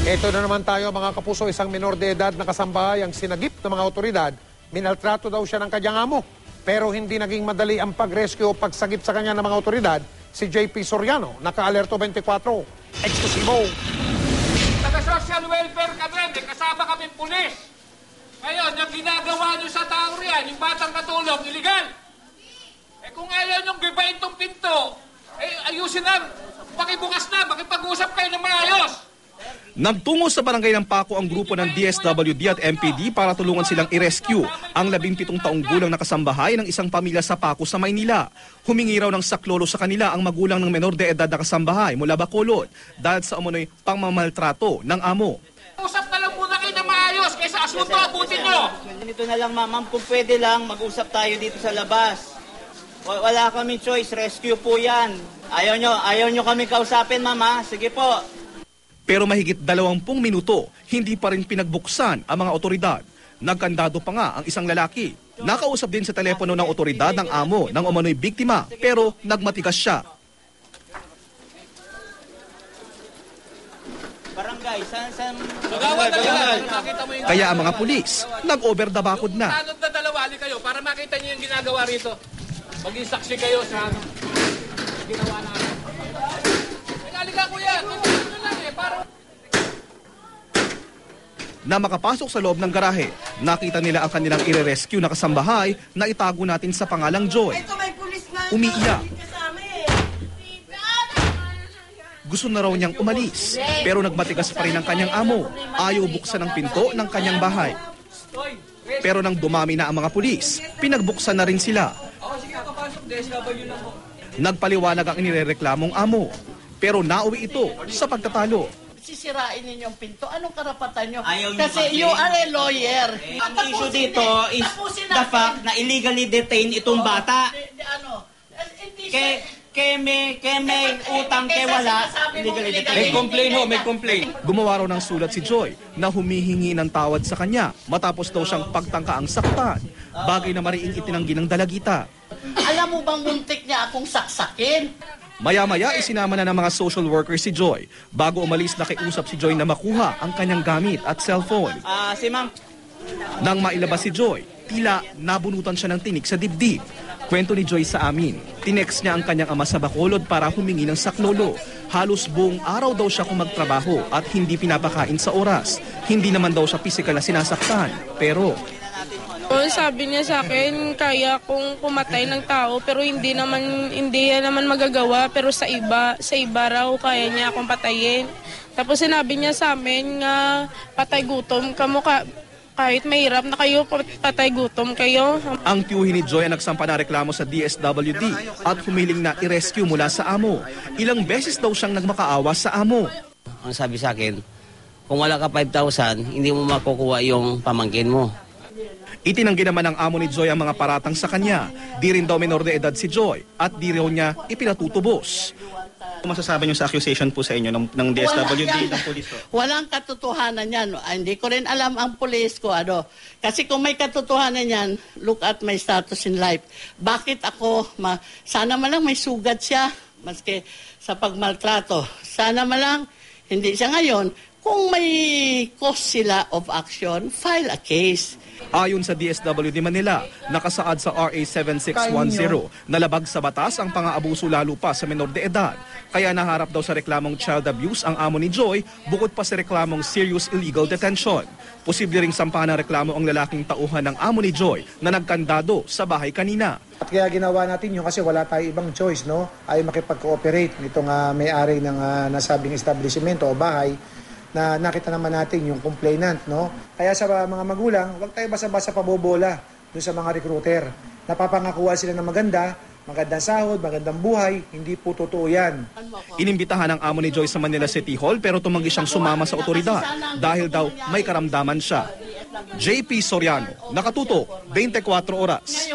Ito na naman tayo mga kapuso, isang menor de edad na kasambahay ang sinagip ng mga otoridad. Minaltrato daw siya ng kanyang amo. Pero hindi naging madali ang pag-rescue o pagsagip sa kanya ng mga otoridad. Si JP Soriano, naka-alerto 24. Eksklusibo. Taga-social welfare kami, may kasama kami pulis. Ngayon, yung ginagawa nyo sa tao riyan, yung batang katulong, illegal. Kung ayaw nyo gibain tong pinto, ayusin na, pakibukas na, makipag-usap kayo ng maayos. Nagtungo sa barangay ng Paco ang grupo ng DSWD at MPD para tulungan silang i-rescue ang 17 taong gulang na kasambahay ng isang pamilya sa Paco sa Maynila. Humingi raw ng saklolo sa kanila ang magulang ng menor de edad na kasambahay mula Bacolod dahil sa umunoy pangmamaltrato ng amo. Usap na lang muna kayo na maayos kaysa asunto abutin nyo. Ganito na lang ma'am, kung pwede lang mag-usap tayo dito sa labas. Wala kami choice, rescue po yan. Ayaw nyo kami kausapin mama, sige po. Pero mahigit 20 minuto, hindi pa rin pinagbuksan ang mga otoridad. Nagkandado pa nga ang isang lalaki. Nakausap din sa telepono ng otoridad ng amo ng umano'y biktima, pero nagmatigas siya. Barangay, saan? Kaya ang mga pulis, nag-over the bakod na. Tanod na dalawali kayo para makita nyo yung ginagawa rito. Maging saksi kayo sa ginawa namin. Halika kuya, tutuloy nyo lang para... Na makapasok sa loob ng garahe, nakita nila ang kanilang ire-rescue na kasambahay na itago natin sa pangalang Joy. Umiiyak. Gusto na raw niyang umalis, pero nagmatigas pa rin ang kanyang amo. Ayaw buksan ang pinto ng kanyang bahay. Pero nang dumami na ang mga pulis, pinagbuksan na rin sila. Nagpaliwanag ang inirereklamong amo, pero nauwi ito sa pagtatalo. Sisirain ninyong pinto. Anong karapatan nyo? Kasi you are a lawyer. Ang issue dito is the fact na illegally detained itong bata. Kaya may utang, kaya wala. Illegally detained. May complaint. Gumawa raw ng sulat si Joy na humihingi ng tawad sa kanya matapos daw siyang pagtangkaang saktan. Bagay na mariing itinanggi ng dalagita. Alam mo bang muntik niya akong saksakin? Maya-maya isinama na ng mga social worker si Joy. Bago umalis, nakiusap si Joy na makuha ang kanyang gamit at cellphone. Si ma'am. Nang mailabas si Joy, tila nabunutan siya ng tinik sa dibdib. Kwento ni Joy sa amin, tinext niya ang kanyang ama sa Bacolod para humingi ng saklolo. Halos buong araw daw siya kung magtrabaho at hindi pinapakain sa oras. Hindi naman daw siya pisikal na sinasaktan. Pero sabi niya sa akin, kaya kong pumatay ng tao pero hindi naman magagawa, pero sa iba raw kaya niya akong patayin. Tapos sinabi niya sa amin nga patay gutom kamo kahit mahirap na kayo, patay gutom kayo. Ang tiyuhin ni Joy ang nagsampa na reklamo sa DSWD at humiling na i-rescue mula sa amo. Ilang beses daw siyang nagmakaawa sa amo. Ang sabi sa akin, kung wala ka 5,000, hindi mo makukuha yung pamangkin mo. Itinanggi naman ng amo ni Joy ang mga paratang sa kanya. Di rin daw menor de edad si Joy at di raw niya ipinatutubos. Ano masasabi niyo sa accusation po sa inyo ng DSWD, ng pulis ko? Walang katotohanan yan. Hindi ko rin alam ang pulis ko. Kasi kung may katotohanan yan, look at my status in life. Bakit ako, sana malang may sugat siya, maski sa pagmaltrato. Sana malang, hindi siya ngayon. Kung may cause sila of action, file a case. Ayon sa DSWD Manila, nakasaad sa RA 7610 na labag sa batas ang pang-aabuso lalo pa sa menor de edad. Kaya naharap daw sa reklamong child abuse ang amo ni Joy, bukod pa sa reklamong serious illegal detention. Posible ring sampahan ng reklamo ang lalaking tauhan ng amo ni Joy na nagkandado sa bahay kanina. At kaya ginawa natin yun kasi wala tayo ibang choice, no? Ay makipag-cooperate nitong may-ari ng nasabing establishment o bahay na nakita naman natin yung complainant, no? Kaya sa mga magulang, huwag tayo basta-basta pabobola doon sa mga recruiter. Napapangakuha sila ng magandang sahod, magandang buhay, hindi po totoo yan. Inimbitahan ng amo ni Joy sa Manila City Hall pero tumanggi siyang sumama sa otoridad dahil daw may karamdaman siya. JP Soriano, nakatutok, 24 oras.